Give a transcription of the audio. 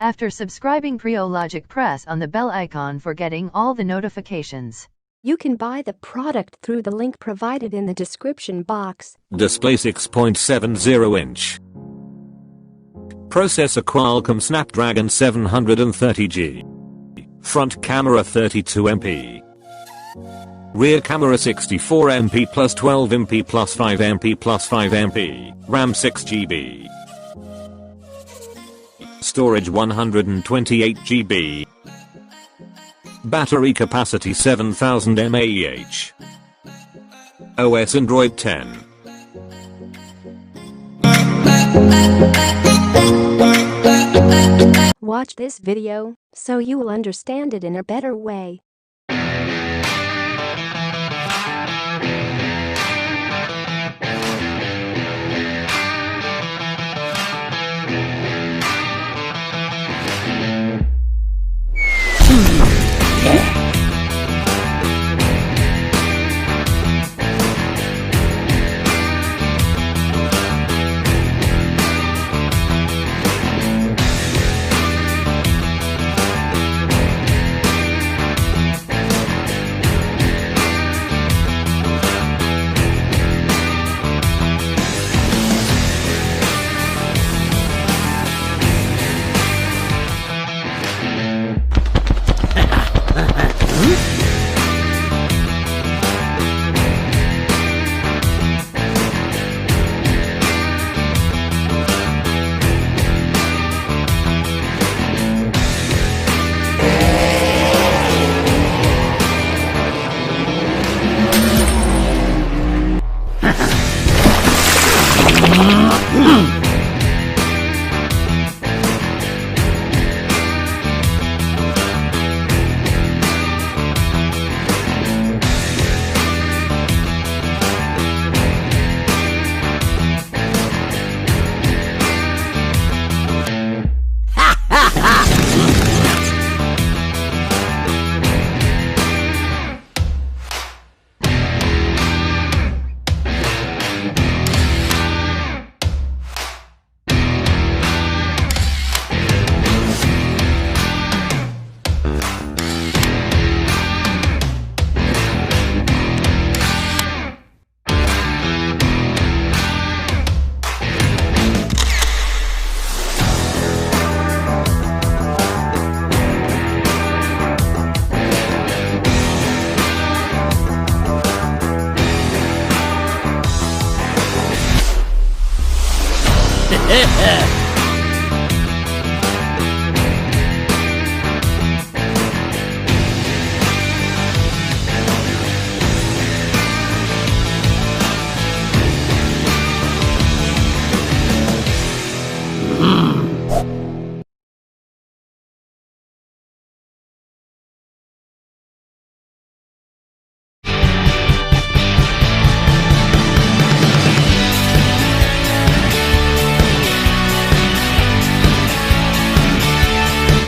After subscribing Preo Logic, press on the bell icon for getting all the notifications. You can buy the product through the link provided in the description box. Display 6.70 inch. Processor Qualcomm Snapdragon 730G. Front camera 32MP. Rear camera 64MP plus 12MP plus 5MP plus 5MP. RAM 6GB. Storage 128GB. Battery capacity 7000 mAh. OS Android 10. Watch this video so you will understand it in a better way. Yeah.